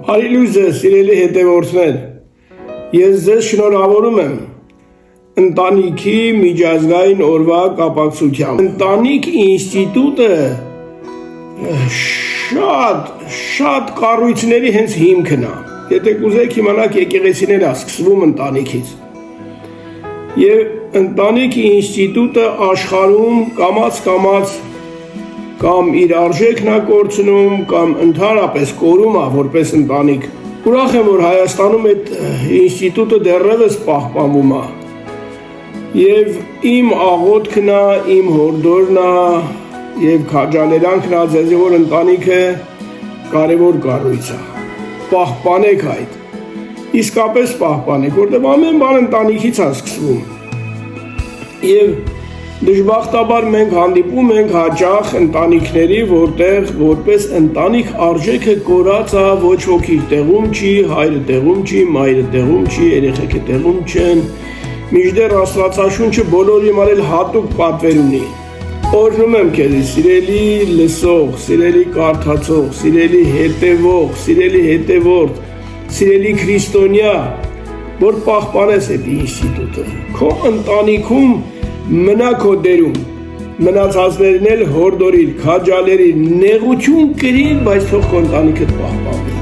Արիլույզը սիրելի հետևորդներ, ես ձեզ շնորհավորում եմ ընտանիքի միջազգային օրվա կապակցությամբ։ Ընտանիք ինստիտուտը շատ կառույցների հենց հիմքն է։ Եթե կուզեք իմանաք, եկեղեցիները սկսվում ընտանիքից։ Եվ ընտանիք ինստիտուտը աշխարհում կամաց կամ իր արժեքն է կորցնում, կամ ընդհանրապես կորում է որպես ընտանիք։ Ուրախ եմ, որ Հայաստանում այդ ինստիտուտը դեռևս պահպանվում է։ Եվ իմ աղոթքն է, իմ հորդորն է, եւ քաջալերանքն է ձեզ, որ ընտանիքը կարևոր կառույց է։ Պահպանեք այդ։ Իսկապես պահպանեք, որտեղ ամեն բան ընտանիքից է սկսվում։ Եվ դժբախտաբար մենք հանդիպում ենք հաճախ ընտանիքների, որտեղ որպես ընտանիք արժեքը կորած է, ոչ ոքի տեղում չի, հայրը տեղում չի, մայրը տեղում չի, երեխեքը տեղում չեն, մինչդեռ Աստվածաշունչը բոլորի համար հատուկ պատվեր ունի։ Օրհնում եմ քեզ, սիրելի լսող, սիրելի կարդացող, սիրելի հետևող, սիրելի հետևորդ, սիրելի քրիստոնյա, որ պահպանես այդ ինստիտուտը։ Քո ընտանիքում մնա քո դերում, մնացածներն էլ հորդորիր, քաջալերիր, նեղություն կրիր, բայց թող քո ընտանիքդ պահպանվի։